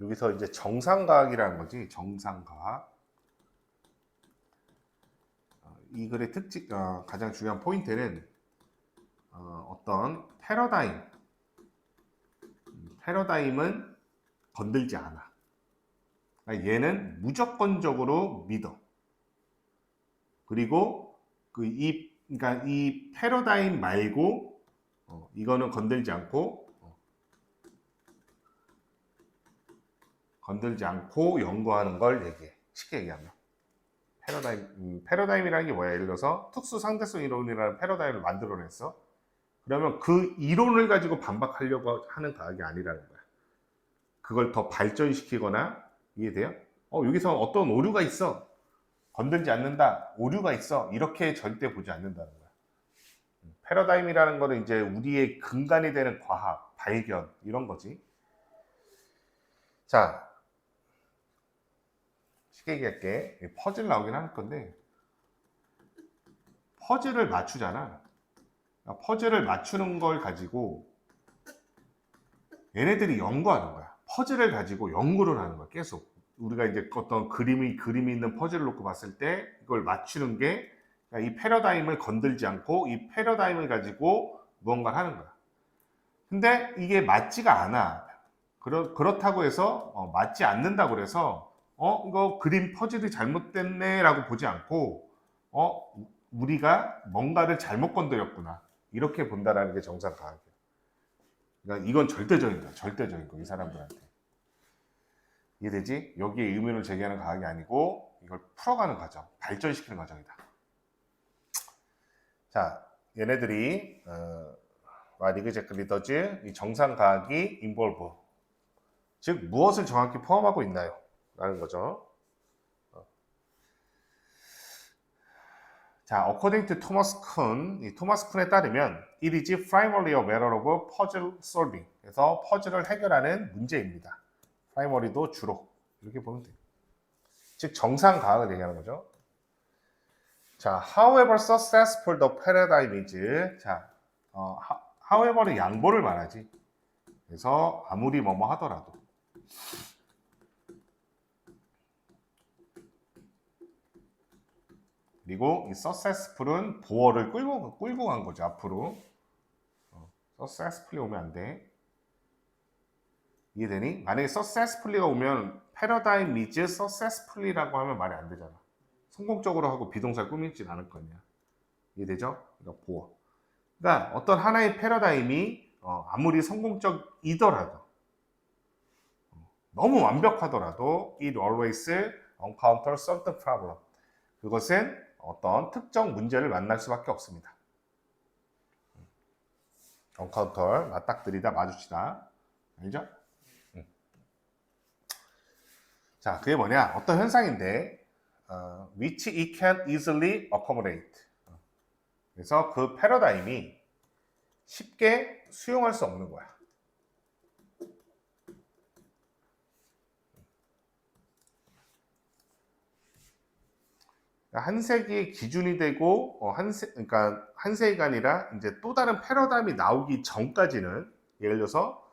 여기서 이제 정상과학이라는 거지. 정상과학. 이 글의 특징, 가장 중요한 포인트는 어떤 패러다임은 건들지 않아. 그러니까 얘는 무조건적으로 믿어. 그리고 그러니까 이 패러다임 말고 이거는 건들지 않고 연구하는 걸 얘기해. 쉽게 얘기하면 패러다임이라는 게 뭐야? 예를 들어서 특수 상대성 이론이라는 패러다임을 만들어냈어. 그러면 그 이론을 가지고 반박하려고 하는 과학이 아니라는 거야. 그걸 더 발전시키거나, 이해돼요? 여기서 어떤 오류가 있어. 건들지 않는다. 오류가 있어. 이렇게 절대 보지 않는다는 거야. 패러다임이라는 거는 이제 우리의 근간이 되는 과학, 발견 이런 거지. 자, 쉽게 얘기할게. 퍼즐 나오긴 할 건데 퍼즐을 맞추잖아. 퍼즐을 맞추는 걸 가지고 얘네들이 연구하는 거야. 퍼즐을 가지고 연구를 하는 거야. 계속 우리가 이제 어떤 그림이 있는 퍼즐을 놓고 봤을 때 이걸 맞추는 게 이 패러다임을 건들지 않고 이 패러다임을 가지고 무언가를 하는 거야. 근데 이게 맞지가 않아. 그렇다고 해서 맞지 않는다고 그래서 이거 그림 퍼즐이 잘못됐네 라고 보지 않고 우리가 뭔가를 잘못 건드렸구나 이렇게 본다라는 게 정상과학이야. 그러니까 이건 절대적인 거야. 절대적인 거, 이 사람들한테. 이해되지? 여기에 의문을 제기하는 과학이 아니고 이걸 풀어가는 과정, 발전시키는 과정이다. 자, 얘네들이 What exactly does 이 정상과학이 involve, 즉 무엇을 정확히 포함하고 있나요? 라는 거죠. 자, according to Thomas Kuhn, 이 토마스 쿤에 따르면 it is primarily a matter of puzzle solving. 그래서 퍼즐을 해결하는 문제입니다. primary도 주로 이렇게 보면 돼요. 즉 정상 과학을 얘기하는 거죠. 자, however successful the paradigm is. 자, however는 양보를 말하지. 그래서 아무리 뭐뭐 하더라도. 그리고 이 successful은 보어를 끌고 간 거죠. 앞으로. successfully 오면 안 돼. 이해되니? 만약에 successfully가 오면 paradigm is successfully라고 하면 말이 안 되잖아. 성공적으로 하고 비동사를 꾸미진 않을 거냐. 이해되죠? 그러니까 보어. 그러니까 어떤 하나의 패러다임이 아무리 성공적이더라도 너무 완벽하더라도 it always encounters certain problem. 그것은 어떤 특정 문제를 만날 수밖에 없습니다. encounter, 맞닥뜨리다, 마주치다. 알죠? 자, 그게 뭐냐? 어떤 현상인데 which it can easily accommodate. 그래서 그 패러다임이 쉽게 수용할 수 없는 거야. 한 세기의 기준이 되고 그러니까 한 세기가 아니라 이제 또 다른 패러다임이 나오기 전까지는 예를 들어서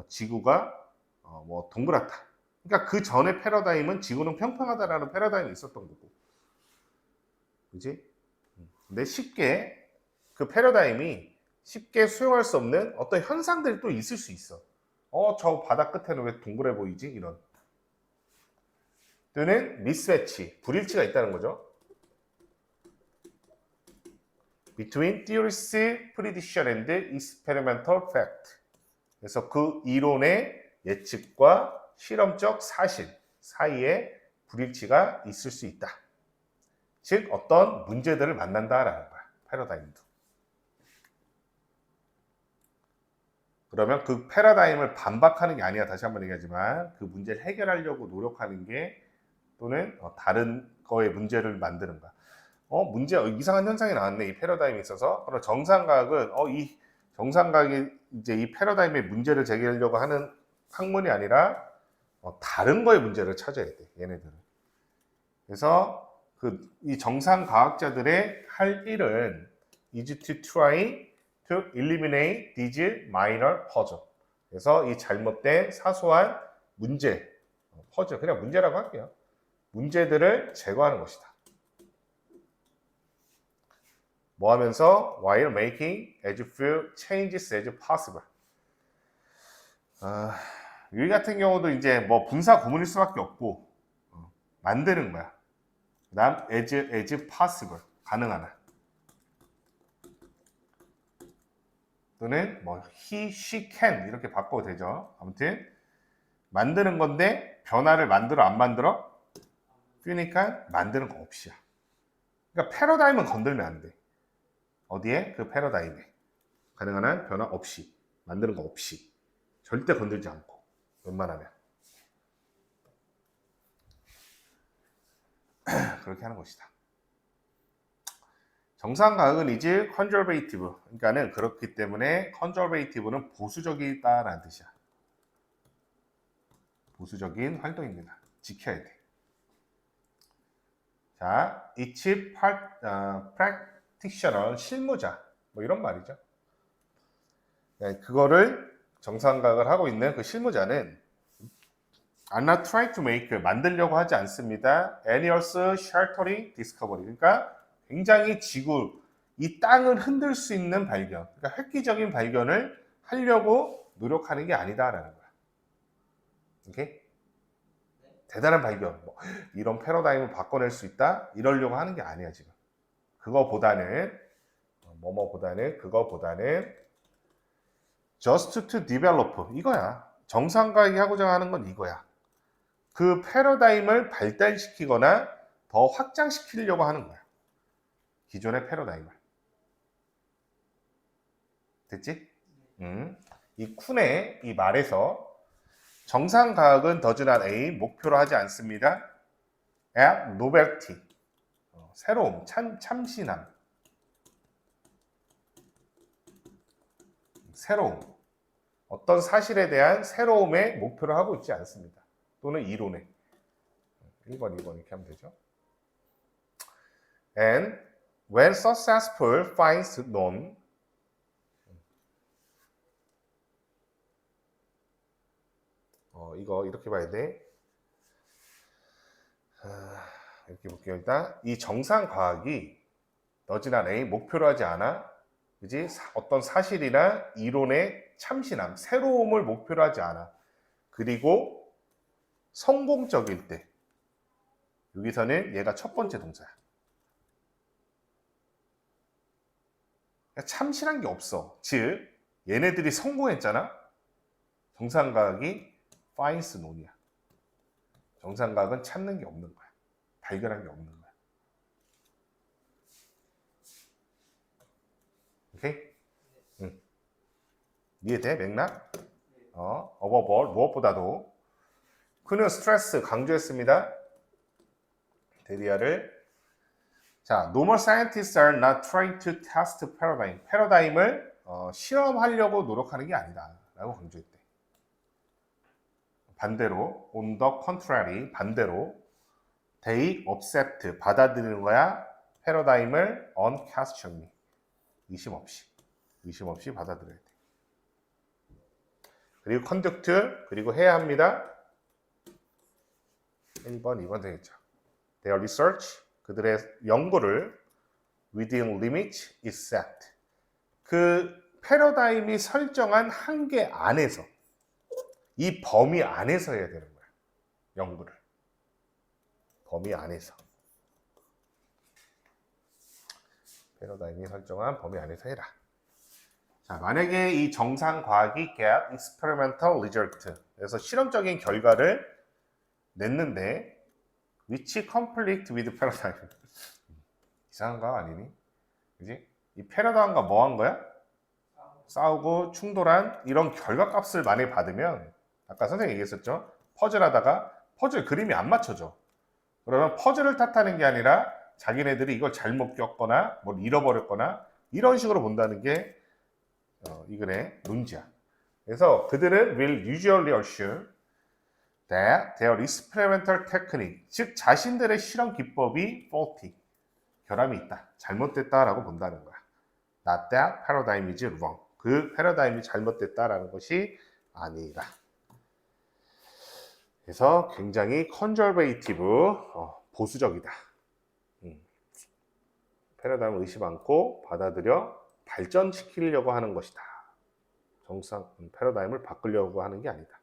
지구가 뭐 동그랗다. 그러니까 그 전에 패러다임은 지구는 평평하다라는 패러다임이 있었던 거고, 그지? 근데 쉽게 그 패러다임이 쉽게 수용할 수 없는 어떤 현상들이 또 있을 수 있어. 저 바다 끝에는 왜 동그래 보이지? 이런. 또는 미스매치, 불일치가 있다는 거죠. Between theorist's prediction and experimental fact. 그래서 그 이론의 예측과 실험적 사실 사이에 불일치가 있을 수 있다. 즉 어떤 문제들을 만난다라는 거야. 패러다임도. 그러면 그 패러다임을 반박하는 게 아니야. 다시 한번 얘기하지만 그 문제를 해결하려고 노력하는 게 또는 다른 거의 문제를 만드는 거야. 문제 이상한 현상이 나왔네. 이 패러다임에 있어서. 그럼 정상과학은 이 정상과학이 이제 이 패러다임의 문제를 제기하려고 하는 학문이 아니라 다른 거의 문제를 찾아야 돼. 얘네들은. 그래서 이 정상 과학자들의 할 일은 is to try to eliminate these minor puzzle. 그래서 이 잘못된 사소한 문제, 퍼즐, 그냥 문제라고 할게요. 문제들을 제거하는 것이다. 뭐 하면서 while making as few changes as possible. 여기 같은 경우도 이제 뭐 분사 구문일 수밖에 없고 만드는 거야. 그다음 as possible, 가능한 한. 또는 뭐 he, she can 이렇게 바꿔도 되죠. 아무튼 만드는 건데 변화를 만들어 안 만들어? 그러니까 만드는 거 없이야. 그러니까 패러다임은 건들면 안 돼. 어디에? 그 패러다임에. 가능한 한 변화 없이, 만드는 거 없이. 절대 건들지 않고, 웬만하면. 그렇게 하는 것이다. 정상가학은 이제 conservative, 그러니까는 그렇기 때문에 conservative는 보수적이다라는 뜻이야. 보수적인 활동입니다. 지켜야 돼. 자, each practitioner, 실무자, 뭐 이런 말이죠. 네, 그거를 정상각을 하고 있는 그 실무자는 I'm not trying to make, 만들려고 하지 않습니다. Annuals sheltering discovery. 그러니까 굉장히 지구, 이 땅을 흔들 수 있는 발견, 그러니까 획기적인 발견을 하려고 노력하는 게 아니다라는 거야. 오케이? 대단한 발견, 뭐, 이런 패러다임을 바꿔낼 수 있다? 이러려고 하는 게 아니야, 지금. 그거보다는 just to develop, 이거야. 정상가학이 하고자 하는 건 이거야. 그 패러다임을 발달시키거나 더 확장시키려고 하는 거야. 기존의 패러다임을. 됐지? 이 쿤의 이 말에서 정상가학은 does not aim, 목표로 하지 않습니다. at novelty, 새로움, 참신함. 새로움. 어떤 사실에 대한 새로움에 목표를 하고 있지 않습니다. 또는 이론에. 1번, 2번 이렇게 하면 되죠. And when successful finds known, 이거 이렇게 봐야 돼. 이렇게 볼게요. 일단 이 정상과학이 너지나 A 목표로 하지 않아. 그지? 어떤 사실이나 이론의 참신함, 새로움을 목표로 하지 않아. 그리고 성공적일 때, 여기서는 얘가 첫 번째 동사야. 그러니까 참신한 게 없어. 즉, 얘네들이 성공했잖아. 정상과학이 finds known이야. 정상과학은 찾는 게 없는 거야. 발견한 게 없는 거야. 오케이? 응. 이해돼? 맥락? above 무엇보다도 그는 스트레스 강조했습니다. 데리아를. 자, normal scientists are not trying to test paradigm. 패러다임을 실험하려고 노력하는 게 아니다. 라고 강조했대. 반대로, on the contrary, 반대로, they accept, 받아들이는 거야. 패러다임을 unquestioningly, 의심 없이 받아들여야 돼. 그리고 conduct, 그리고 해야 합니다. 1번, 2번 되겠죠. Their research, 그들의 연구를 within limits is set. 그 패러다임이 설정한 한계 안에서, 이 범위 안에서 해야 되는 거야. 연구를. 범위 안에서. 패러다임이 설정한 범위 안에서 해라. 자, 만약에 이 정상과학이 get experimental result, 그래서 실험적인 결과를 냈는데 which conflict with paradigm. 이상한 거 아니니? 그지? 이 패러다임과 뭐 한 거야? 싸우고 충돌한 이런 결과값을 만약에 받으면, 아까 선생님이 얘기했었죠? 퍼즐 하다가 퍼즐 그림이 안 맞춰져. 그러면 퍼즐을 탓하는 게 아니라 자기네들이 이걸 잘못 겪거나 뭘 잃어버렸거나 이런 식으로 본다는 게 이 글의 논지야. 그래서 그들은 will usually assume that their experimental technique, 즉 자신들의 실험 기법이 faulty, 결함이 있다, 잘못됐다라고 본다는 거야. Not that paradigm is wrong. 그 패러다임이 잘못됐다라는 것이 아니라. 그래서 굉장히 컨저베이티브, 보수적이다. 패러다임을 의심 않고 받아들여 발전시키려고 하는 것이다. 정상 패러다임을 바꾸려고 하는 게 아니다.